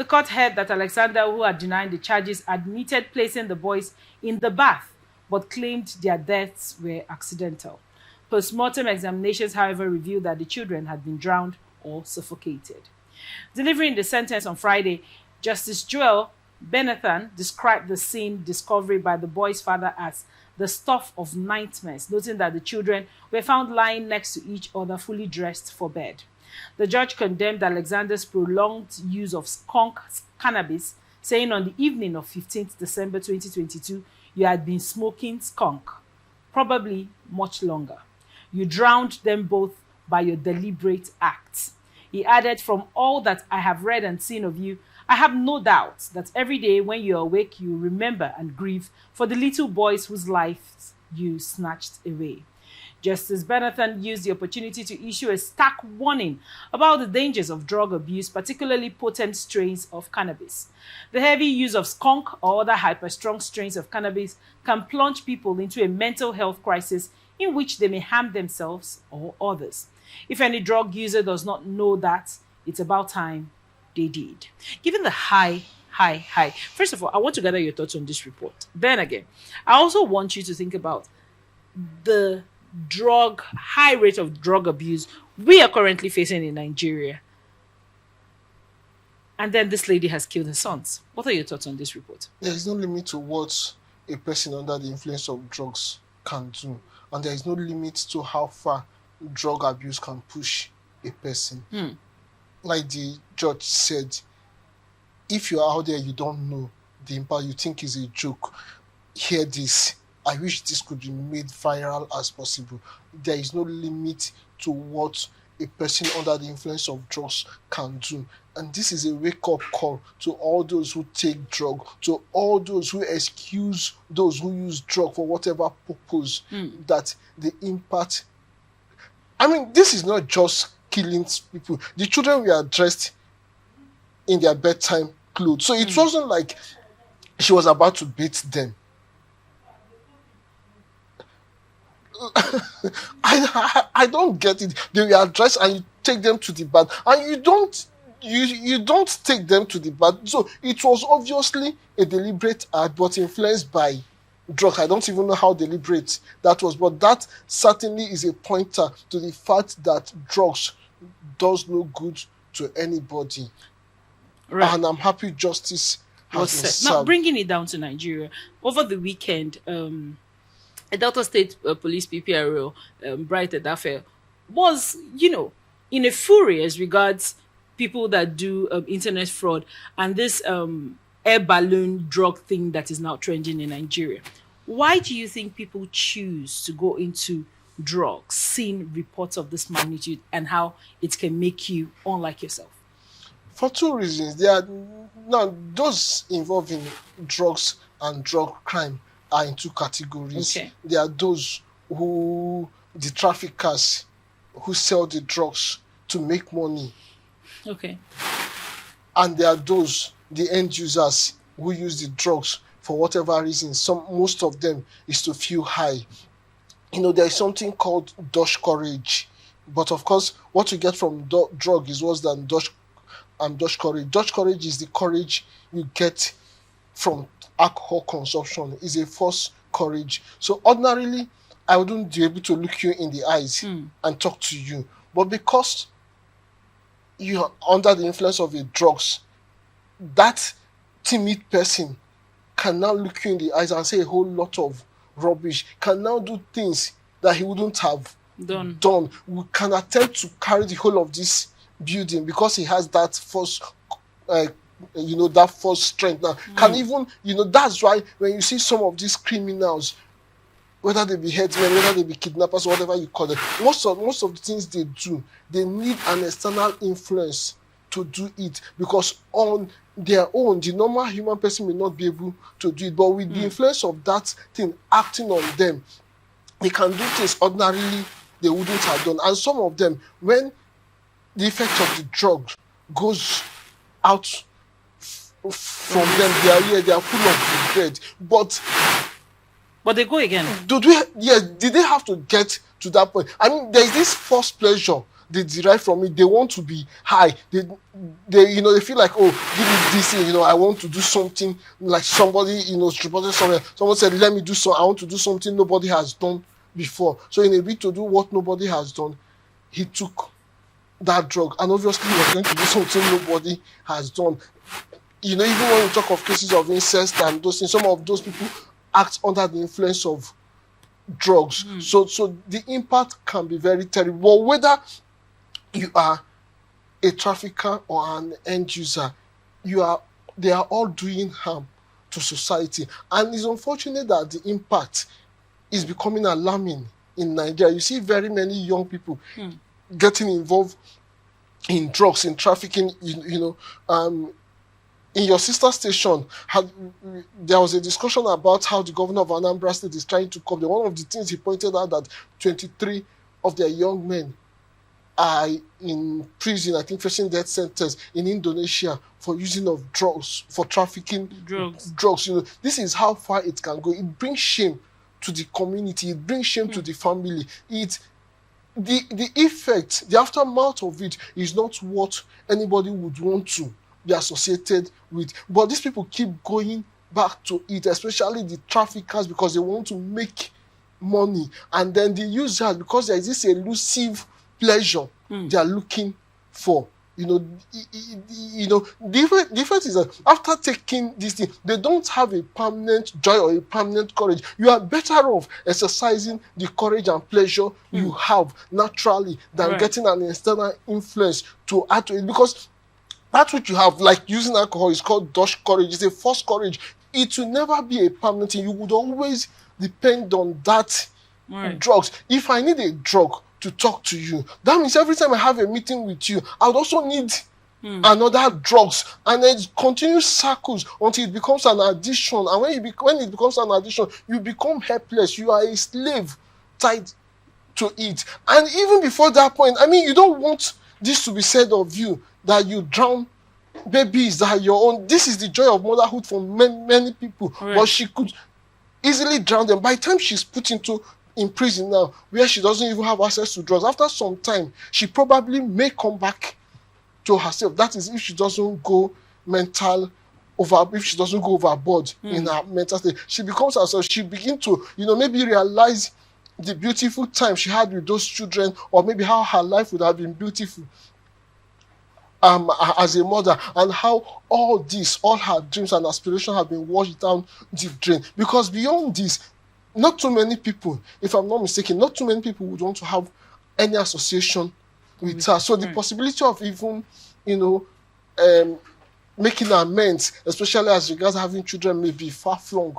The court heard that Alexander, who had denied the charges, admitted placing the boys in the bath, but claimed their deaths were accidental. Post-mortem examinations, however, revealed that the children had been drowned or suffocated. Delivering the sentence on Friday, Justice Joel Benathan described the scene discovery by the boy's father as the stuff of nightmares, noting that the children were found lying next to each other, fully dressed for bed. The judge condemned Alexander's prolonged use of skunk cannabis, saying on the evening of 15th December 2022, you had been smoking skunk, probably much longer. You drowned them both by your deliberate acts. He added, from all that I have read and seen of you, I have no doubt that every day when you are awake, you remember and grieve for the little boys whose lives you snatched away. Justice Benathan used the opportunity to issue a stark warning about the dangers of drug abuse, particularly potent strains of cannabis. The heavy use of skunk or other hyper-strong strains of cannabis can plunge people into a mental health crisis in which they may harm themselves or others. If any drug user does not know that, it's about time they did. Given the high, first of all, I want to gather your thoughts on this report. Then again, I also want you to think about the high rate of drug abuse we are currently facing in Nigeria. And then this lady has killed her sons. What are your thoughts on this report? There is no limit to what a person under the influence of drugs can do. And there is no limit to how far drug abuse can push a person. Like the judge said, if you're out there, you don't know the impact, you think is a joke, hear this. I wish this could be made viral as possible. There is no limit to what a person under the influence of drugs can do. And this is a wake-up call to all those who take drug, to all those who excuse those who use drug for whatever purpose, that the impact... I mean, this is not just killing people. The children were dressed in their bedtime clothes. So it wasn't like she was about to beat them. I don't get it. They were dressed and you take them to the bath, and you don't take them to the bath. So it was obviously a deliberate act, but influenced by drug. I don't even know how deliberate that was, but that certainly is a pointer to the fact that drugs does no good to anybody. Right. And I'm happy justice has been served. Now, bringing it down to Nigeria, over the weekend, a Delta State Police PPRO, Bright Edafe, was, in a fury as regards people that do internet fraud and this air balloon drug thing that is now trending in Nigeria. Why do you think people choose to go into drugs, seeing reports of this magnitude and how it can make you unlike yourself? For two reasons. There are now those involved in drugs and drug crime are in two categories. Okay. There are those the traffickers who sell the drugs to make money. Okay. And there are those, the end users, who use the drugs for whatever reason. Most of them is to feel high. There is something called Dutch courage. But of course, what you get from drug is worse than Dutch courage. Dutch courage is the courage you get from alcohol consumption. It's a false courage. So ordinarily, I wouldn't be able to look you in the eyes and talk to you. But because you are under the influence of the drugs, that timid person can now look you in the eyes and say a whole lot of rubbish, can now do things that he wouldn't have done. We can attempt to carry the whole of this building because he has that false that false strength now. Can even, that's why when you see some of these criminals, whether they be headsmen, whether they be kidnappers, whatever you call it, most of the things they do, they need an external influence to do it, because on their own, the normal human person may not be able to do it, but with the influence of that thing acting on them, they can do things ordinarily they wouldn't have done. And some of them, when the effect of the drug goes out from them, they are full of regret. But they go again. Did they have to get to that point? I mean, there's this false pleasure they derive from it. They want to be high. They feel like, oh, give me this thing, I want to do something like somebody, reported somewhere. Someone said, let me do so. I want to do something nobody has done before. So in a bid to do what nobody has done, he took that drug, and obviously he was going to do something nobody has done. Even when we talk of cases of incest and those things, some of those people act under the influence of drugs. So the impact can be very terrible. But whether you are a trafficker or an end user, they are all doing harm to society. And it's unfortunate that the impact is becoming alarming in Nigeria. You see very many young people getting involved in drugs, in trafficking. In your sister station, there was a discussion about how the governor of Anambra State is trying to cope. One of the things he pointed out that 23 of their young men are in prison, I think facing death sentence in Indonesia for using of drugs, for trafficking drugs. This is how far it can go. It brings shame to the community. It brings shame to the family. The effect, the aftermath of it is not what anybody would want to be associated with. But these people keep going back to it, especially the traffickers, because they want to make money. And then the users, because there is this elusive pleasure they are looking for. The difference is that after taking this thing, they don't have a permanent joy or a permanent courage. You are better off exercising the courage and pleasure you have naturally than getting an external influence to add to it. Because that's what you have, like using alcohol, is called Dutch courage. It's a false courage. It will never be a permanent thing. You would always depend on that drugs. If I need a drug to talk to you, that means every time I have a meeting with you, I would also need another drugs. And then it continues circles until it becomes an addiction. And when it becomes an addiction, you become helpless. You are a slave tied to it. And even before that point, you don't want this to be said of you, that you drown babies that are your own. This is the joy of motherhood for many people. But she could easily drown them. By the time she's put in prison now, where she doesn't even have access to drugs, after some time, she probably may come back to herself. That is if she doesn't go overboard in her mental state. She becomes herself. She begins to, maybe realize the beautiful time she had with those children, or maybe how her life would have been beautiful as a mother, and how all her dreams and aspirations have been washed down the drain. Because beyond this, not too many people, if I'm not mistaken, not too many people would want to have any association with her. So the possibility of even, making amends, especially as regards having children, may be far-flung.